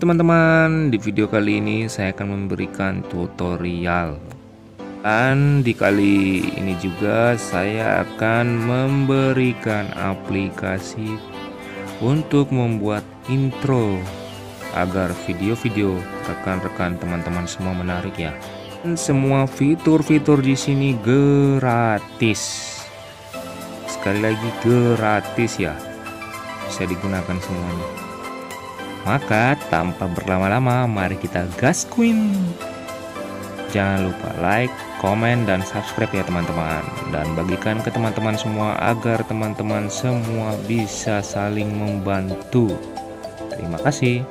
teman-teman, di video kali ini saya akan memberikan tutorial. Dan di kali ini juga saya akan memberikan aplikasi untuk membuat intro agar video-video rekan-rekan teman-teman semua menarik ya. Dan semua fitur-fitur di sini gratis. Sekali lagi gratis ya. Bisa digunakan semuanya. Maka tanpa berlama-lama mari kita gaskuin. Jangan lupa like, komen, dan subscribe ya teman-teman. Dan bagikan ke teman-teman semua agar teman-teman semua bisa saling membantu. Terima kasih.